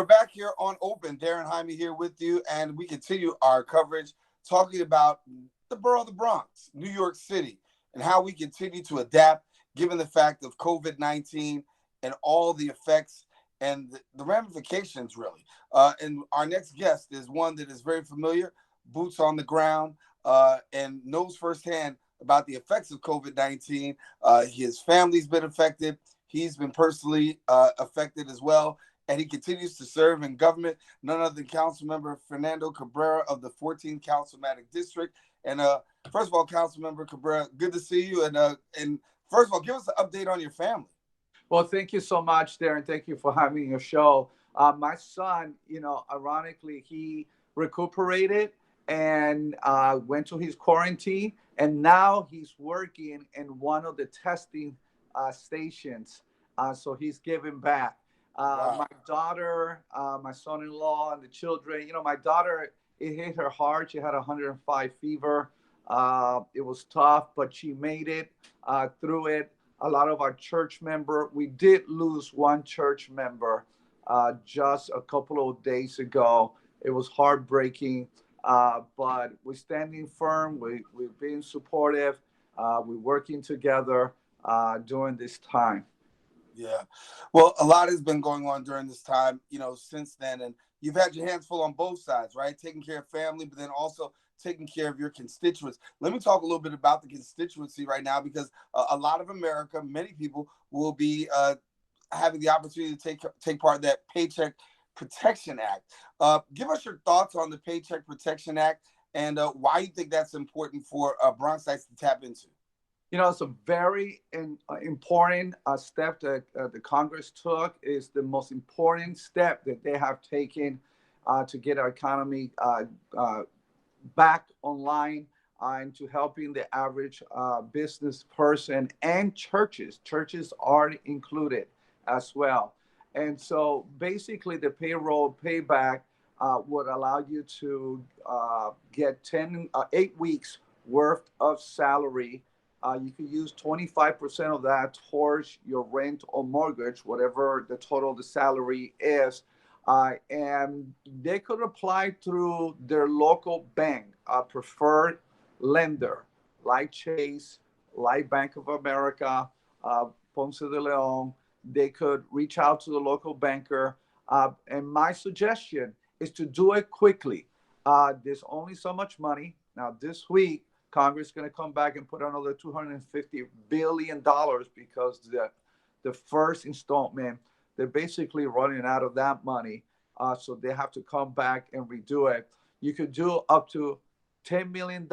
We're back here on Open. Daren Jaime here with you, and we continue our coverage talking about the borough of the Bronx, New York City, and how we continue to adapt given the fact of COVID-19 and all the effects and the ramifications, really. And our next guest is one that is very familiar, boots on the ground, and knows firsthand about the effects of COVID-19. His family's been affected. He's been personally affected as well. And he continues to serve in government, none other than Councilmember Fernando Cabrera of the 14th Councilmember District. And first of all, Councilmember Cabrera, good to see you. And first of all, give us an update on your family. Well, thank you so much, Darren. Thank you for having your show. My son, ironically, he recuperated and went to his quarantine, and now he's working in one of the testing stations. So he's giving back. Wow. My daughter, my son-in-law, and the children. My daughter, it hit her hard. She had 105 fever. It was tough, but she made it through it. A lot of our church member, we did lose one church member just a couple of days ago. It was heartbreaking, but we're standing firm. We're being supportive. We're working together during this time. Yeah. Well, a lot has been going on during this time, since then. And you've had your hands full on both sides, right? Taking care of family, but then also taking care of your constituents. Let me talk a little bit about the constituency right now, because a lot of America, many people will be having the opportunity to take part in that Paycheck Protection Act. Give us your thoughts on the Paycheck Protection Act and why you think that's important for Bronxites to tap into. It's a very important step that the Congress took. Is the most important step that they have taken to get our economy back online and to helping the average business person and churches. Churches are included as well. And so basically the payroll payback would allow you to get 8 weeks worth of salary. You can use 25% of that towards your rent or mortgage, whatever the total of the salary is. And they could apply through their local bank, preferred lender, like Chase, like Bank of America, Ponce de Leon. They could reach out to the local banker. And my suggestion is to do it quickly. There's only so much money. Now, this week, Congress is going to come back and put another $250 billion because the first installment, they're basically running out of that money. So they have to come back and redo it. You could do up to $10 million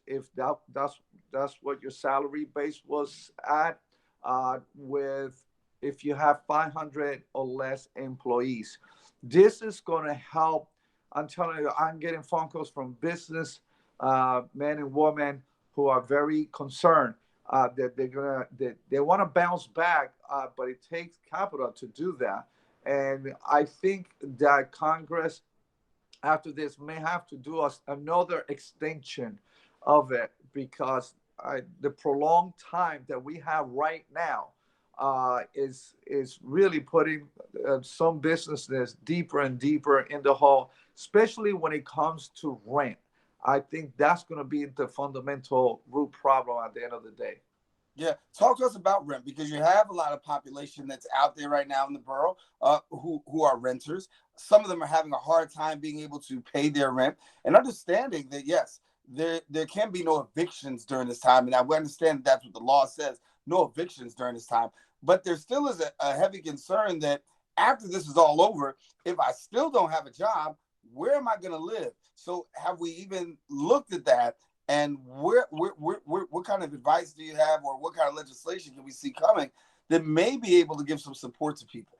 if that's what your salary base was at, if you have 500 or less employees. This is going to help. I'm telling you, I'm getting phone calls from business men and women who are very concerned that they want to bounce back, but it takes capital to do that. And I think that Congress, after this, may have to do another extension of it, because the prolonged time that we have right now is really putting some businesses deeper and deeper in the hole, especially when it comes to rent. I think that's going to be the fundamental root problem at the end of the day. Yeah, talk to us about rent, because you have a lot of population that's out there right now in the borough who are renters. Some of them are having a hard time being able to pay their rent, and understanding that, yes, there can be no evictions during this time. And I understand that's what the law says, no evictions during this time. But there still is a heavy concern that after this is all over, if I still don't have a job, where am I going to live? So have we even looked at that? And what kind of advice do you have, or what kind of legislation can we see coming that may be able to give some support to people?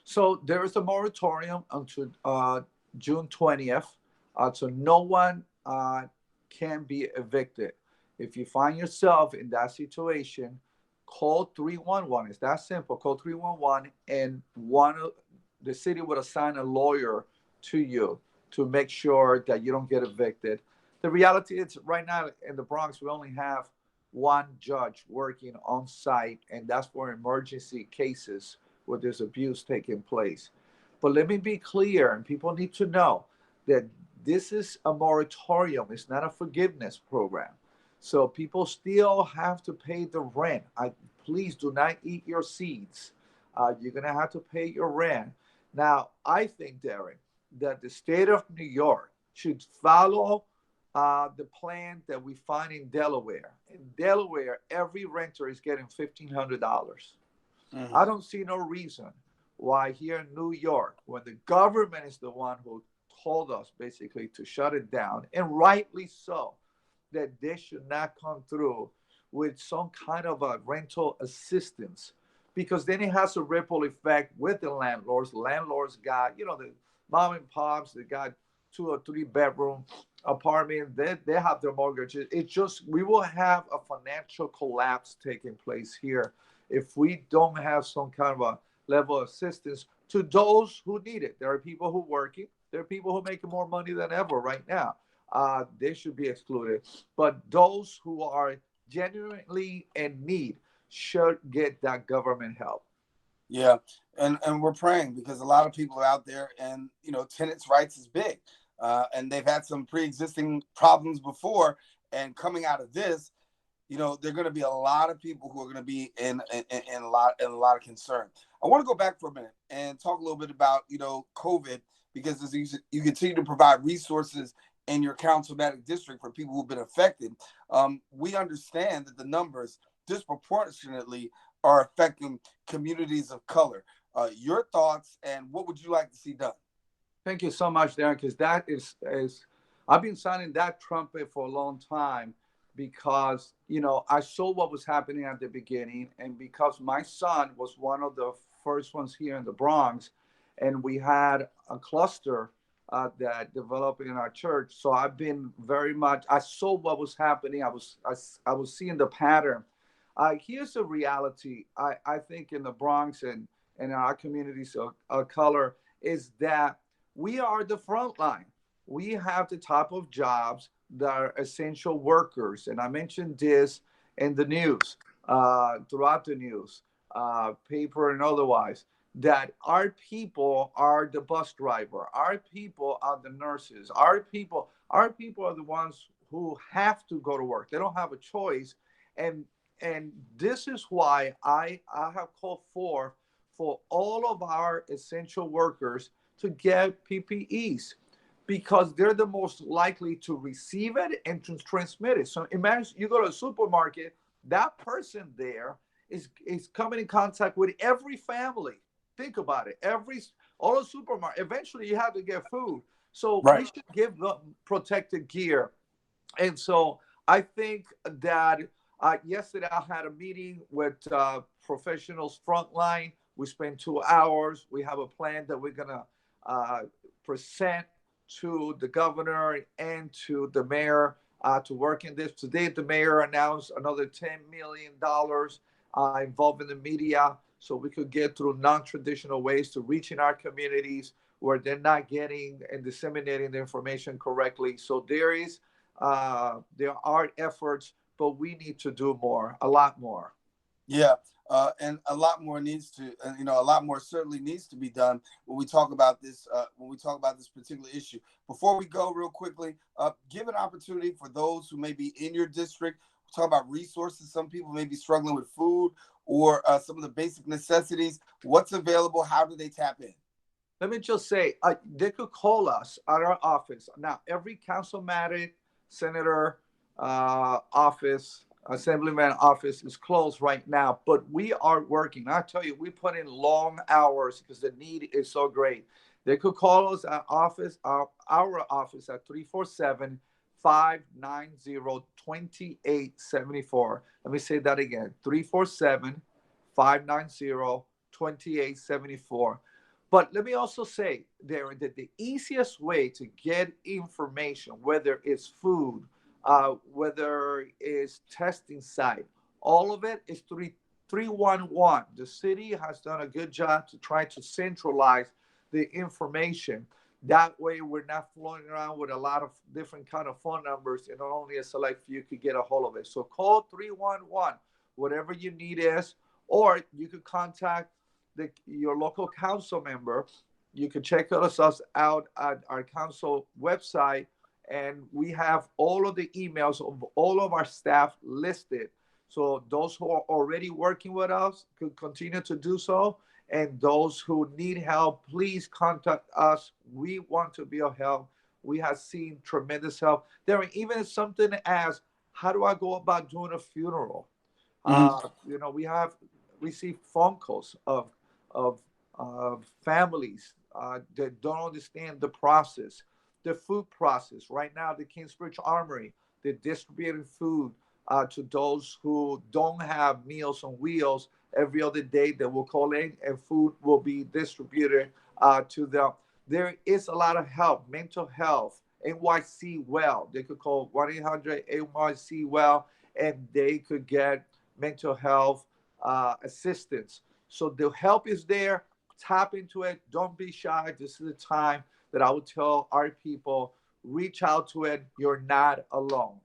So there is a moratorium until June 20th. So no one can be evicted. If you find yourself in that situation, call 311. It's that simple. Call 311, and the city would assign a lawyer to you to make sure that you don't get evicted. The reality is, right now in the Bronx, we only have one judge working on site, and that's for emergency cases where there's abuse taking place. But let me be clear, and people need to know that this is a moratorium. It's not a forgiveness program. So people still have to pay the rent. Please do not eat your seeds. You're going to have to pay your rent. Now, I think, Darren, that the state of New York should follow the plan that we find in Delaware. In Delaware, every renter is getting $1,500. I don't see no reason why here in New York, when the government is the one who told us basically to shut it down, and rightly so, that they should not come through with some kind of a rental assistance, because then it has a ripple effect with the landlords. Landlords got, the mom and pops, they got 2 or 3 bedroom apartment, they have their mortgages. It just, we will have a financial collapse taking place here if we don't have some kind of a level of assistance to those who need it. There are people who are working. There are people who are making more money than ever right now. They should be excluded. But those who are genuinely in need should get that government help. Yeah, and we're praying, because a lot of people are out there, and tenants' rights is big, and they've had some pre-existing problems before, and coming out of this, there are going to be a lot of people who are going to be in a lot of concern. I want to go back for a minute and talk a little bit about COVID, because as you continue to provide resources in your councilmember district for people who've been affected, we understand that the numbers disproportionately are affecting communities of color. Your thoughts, and what would you like to see done? Thank you so much, Darren, because that is I've been sounding that trumpet for a long time, because I saw what was happening at the beginning, and because my son was one of the first ones here in the Bronx, and we had a cluster that developed in our church. So I've been I saw what was happening. I was seeing the pattern. Here's the reality. I think in the Bronx and in our communities of color is that we are the front line. We have the type of jobs that are essential workers. And I mentioned this in the news, throughout the news, paper and otherwise, that our people are the bus driver. Our people are the nurses. Our people are the ones who have to go to work. They don't have a choice. And this is why I have called for all of our essential workers to get PPEs, because they're the most likely to receive it and to transmit it. So imagine you go to a supermarket, that person there is coming in contact with every family. Think about it. All the supermarket, eventually you have to get food. So we should give them protective gear. And so I think that yesterday I had a meeting with professionals frontline. We spent 2 hours. We have a plan that we're going to present to the governor and to the mayor to work in this. Today, the mayor announced another $10 million involving the media, so we could get through non-traditional ways to reaching our communities where they're not getting and disseminating the information correctly. So there are efforts, but we need to do more, a lot more. Yeah, and a lot more a lot more certainly needs to be done when we talk about this. When we talk about this particular issue. Before we go, real quickly, give an opportunity for those who may be in your district. Talk about resources. Some people may be struggling with food or some of the basic necessities. What's available? How do they tap in? Let me just say, they could call us at our office. Now, every councilmember, senator office, assemblyman office is closed right now, but we are working. I tell you, we put in long hours because the need is so great. They could call us at our office at 347-590-2874. Let me say that again, 347-590-2874. But let me also say, Darren, that the easiest way to get information, whether it's food, whether it's testing site, all of it is 311. The city has done a good job to try to centralize the information. That way, we're not floating around with a lot of different kind of phone numbers, and only a select few could get a hold of it. So call 311, whatever your need is, or you could contact your local council member You can check us out at our council website, and we have all of the emails of all of our staff listed. So those who are already working with us could continue to do so. And those who need help, please contact us. We want to be of help. We have seen tremendous help. There are even something as how do I go about doing a funeral? Mhm. We have received phone calls of families that don't understand the process, the food process. Right now, the Kingsbridge Armory, they're distributing food to those who don't have Meals on Wheels. Every other day, they will call in and food will be distributed to them. There is a lot of help, mental health, NYC Well. They could call 1-800 NYC Well, and they could get mental health assistance. So the help is there. Tap into it. Don't be shy. This is the time that I would tell our people, reach out to it. You're not alone.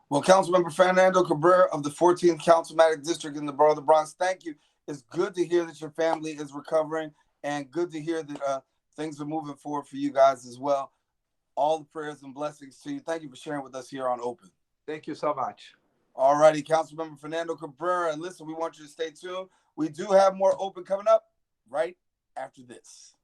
Well, Councilmember Fernando Cabrera of the 14th Councilmember District in the Borough of the Bronx, thank you. It's good to hear that your family is recovering, and good to hear that things are moving forward for you guys as well. All the prayers and blessings to you. Thank you for sharing with us here on Open. Thank you so much. All righty, Councilmember Fernando Cabrera. And listen, we want you to stay tuned. We do have more Open coming up right after this.